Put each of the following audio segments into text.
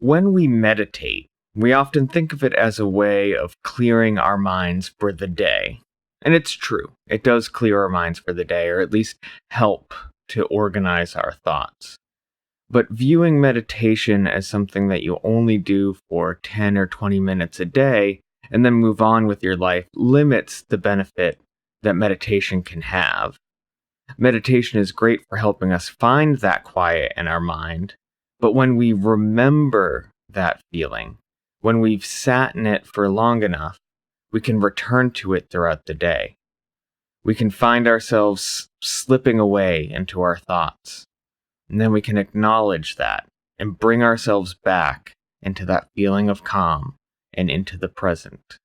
When we meditate, we often think of it as a way of clearing our minds for the day. And it's true, it does clear our minds for the day, or at least help to organize our thoughts. But viewing meditation as something that you only do for 10 or 20 minutes a day and then move on with your life limits the benefit that meditation can have. Meditation is great for helping us find that quiet in our mind, but when we remember that feeling, when we've sat in it for long enough, we can return to it throughout the day. We can find ourselves slipping away into our thoughts, and then we can acknowledge that and bring ourselves back into that feeling of calm and into the present.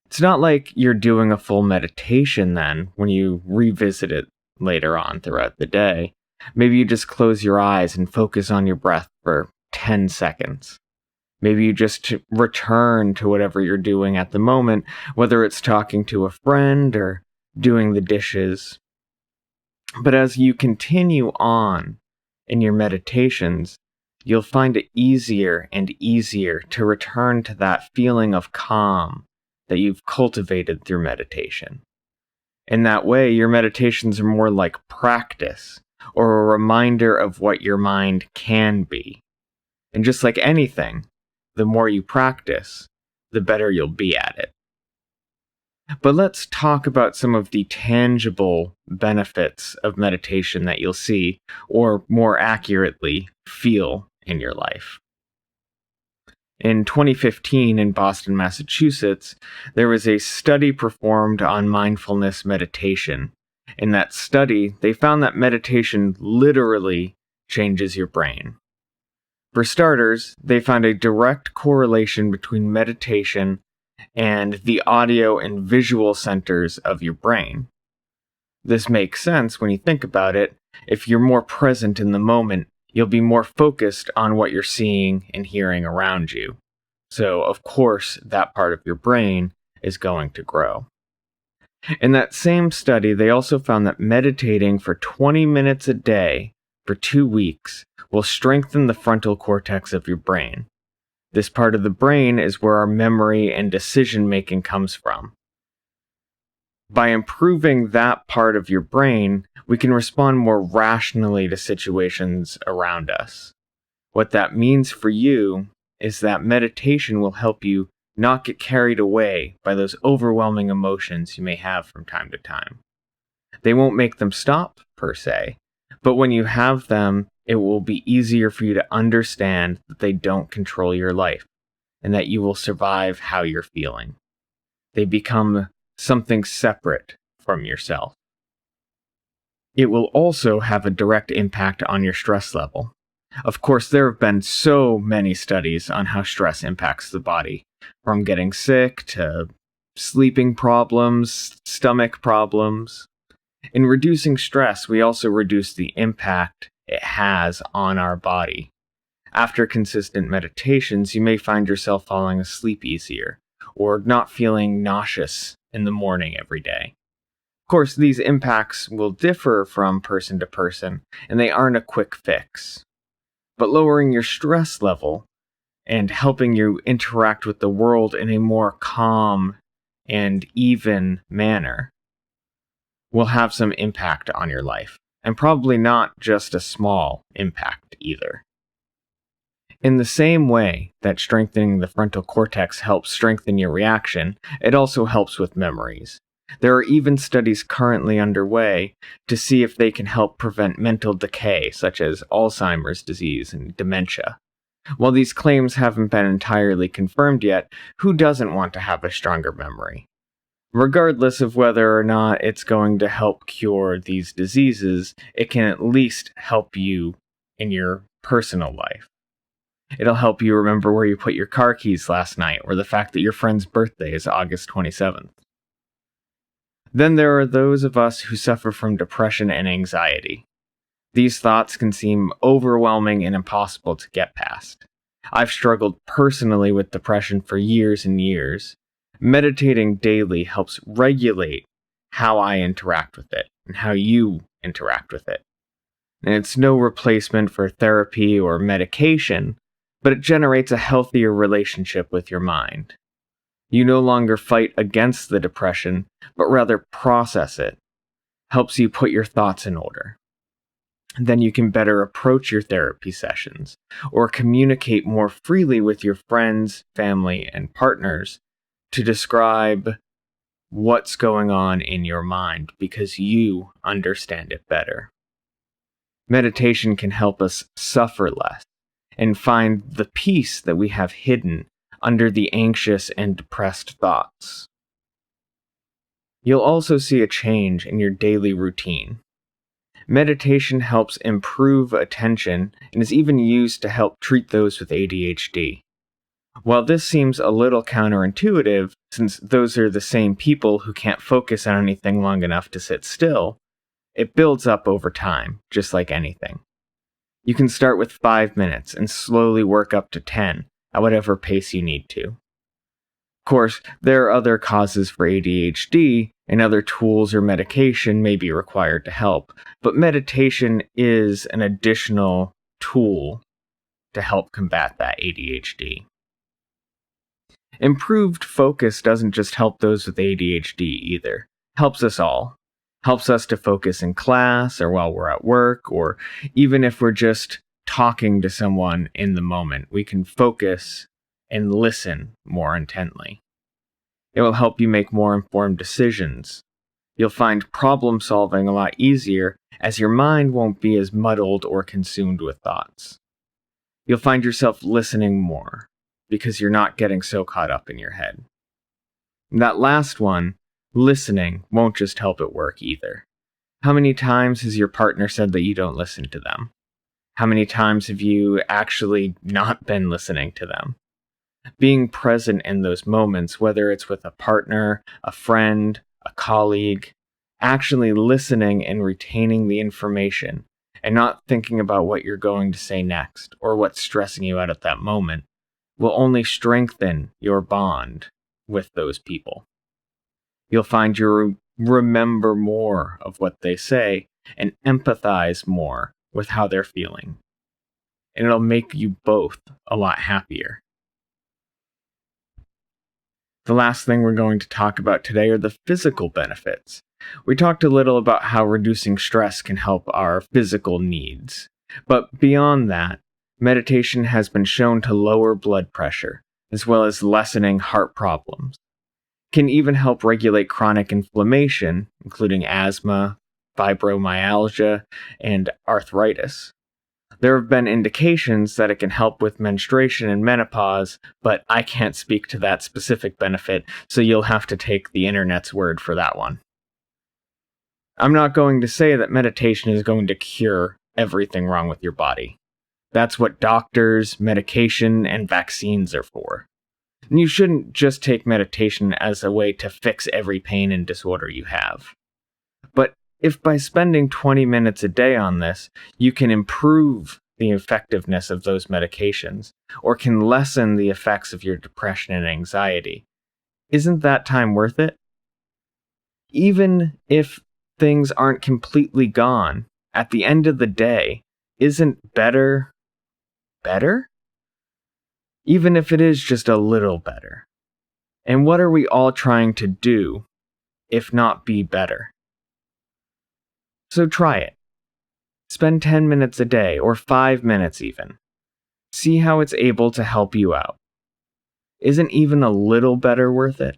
It's not like you're doing a full meditation then when you revisit it later on throughout the day. Maybe you just close your eyes and focus on your breath for 10 seconds. Maybe you just return to whatever you're doing at the moment, whether it's talking to a friend or doing the dishes. But as you continue on in your meditations, you'll find it easier and easier to return to that feeling of calm that you've cultivated through meditation. In that way, your meditations are more like practice or a reminder of what your mind can be. And just like anything, the more you practice, the better you'll be at it. But let's talk about some of the tangible benefits of meditation that you'll see, or more accurately, feel in your life. In 2015 in Boston, Massachusetts, there was a study performed on mindfulness meditation. In that study, they found that meditation literally changes your brain. For starters, they found a direct correlation between meditation and the audio and visual centers of your brain. This makes sense when you think about it. If you're more present in the moment, you'll be more focused on what you're seeing and hearing around you. So, of course, that part of your brain is going to grow. In that same study, they also found that meditating for 20 minutes a day for 2 weeks will strengthen the frontal cortex of your brain. This part of the brain is where our memory and decision-making comes from. By improving that part of your brain, we can respond more rationally to situations around us. What that means for you is that meditation will help you not get carried away by those overwhelming emotions you may have from time to time. They won't make them stop, per se, but when you have them, it will be easier for you to understand that they don't control your life and that you will survive how you're feeling. They become something separate from yourself. It will also have a direct impact on your stress level. Of course, there have been so many studies on how stress impacts the body, from getting sick to sleeping problems, stomach problems. In reducing stress, we also reduce the impact it has on our body. After consistent meditations, you may find yourself falling asleep easier, or not feeling nauseous in the morning every day. Of course, these impacts will differ from person to person, and they aren't a quick fix. But lowering your stress level and helping you interact with the world in a more calm and even manner will have some impact on your life, and probably not just a small impact either. In the same way that strengthening the frontal cortex helps strengthen your reaction, it also helps with memories. There are even studies currently underway to see if they can help prevent mental decay, such as Alzheimer's disease and dementia. While these claims haven't been entirely confirmed yet, who doesn't want to have a stronger memory? Regardless of whether or not it's going to help cure these diseases, it can at least help you in your personal life. It'll help you remember where you put your car keys last night, or the fact that your friend's birthday is August 27th. Then there are those of us who suffer from depression and anxiety. These thoughts can seem overwhelming and impossible to get past. I've struggled personally with depression for years and years. Meditating daily helps regulate how I interact with it and how you interact with it. And it's no replacement for therapy or medication, but it generates a healthier relationship with your mind. You no longer fight against the depression, but rather process it. Helps you put your thoughts in order. Then you can better approach your therapy sessions or communicate more freely with your friends, family, and partners to describe what's going on in your mind because you understand it better. Meditation can help us suffer less and find the peace that we have hidden under the anxious and depressed thoughts. You'll also see a change in your daily routine. Meditation helps improve attention and is even used to help treat those with ADHD. While this seems a little counterintuitive, since those are the same people who can't focus on anything long enough to sit still, it builds up over time, just like anything. You can start with 5 minutes and slowly work up to 10 at whatever pace you need to. Of course, there are other causes for ADHD, and other tools or medication may be required to help, but meditation is an additional tool to help combat that ADHD. Improved focus doesn't just help those with ADHD either. Helps us all. Helps us to focus in class or while we're at work, or even if we're just talking to someone in the moment, we can focus and listen more intently. It will help you make more informed decisions. You'll find problem solving a lot easier as your mind won't be as muddled or consumed with thoughts. You'll find yourself listening more because you're not getting so caught up in your head. And that last one, listening, won't just help at work either. How many times has your partner said that you don't listen to them? How many times have you actually not been listening to them? Being present in those moments, whether it's with a partner, a friend, a colleague, actually listening and retaining the information and not thinking about what you're going to say next or what's stressing you out at that moment will only strengthen your bond with those people. You'll find you remember more of what they say and empathize more with how they're feeling. And it'll make you both a lot happier. The last thing we're going to talk about today are the physical benefits. We talked a little about how reducing stress can help our physical needs. But beyond that, meditation has been shown to lower blood pressure, as well as lessening heart problems. It can even help regulate chronic inflammation, including asthma, fibromyalgia, and arthritis. There have been indications that it can help with menstruation and menopause, but I can't speak to that specific benefit, so you'll have to take the internet's word for that one. I'm not going to say that meditation is going to cure everything wrong with your body. That's what doctors, medication, and vaccines are for. And you shouldn't just take meditation as a way to fix every pain and disorder you have. But if by spending 20 minutes a day on this, you can improve the effectiveness of those medications, or can lessen the effects of your depression and anxiety, isn't that time worth it? Even if things aren't completely gone, at the end of the day, isn't better better? Even if it is just a little better. And what are we all trying to do, if not be better? So try it. Spend 10 minutes a day, or 5 minutes even. See how it's able to help you out. Isn't even a little better worth it?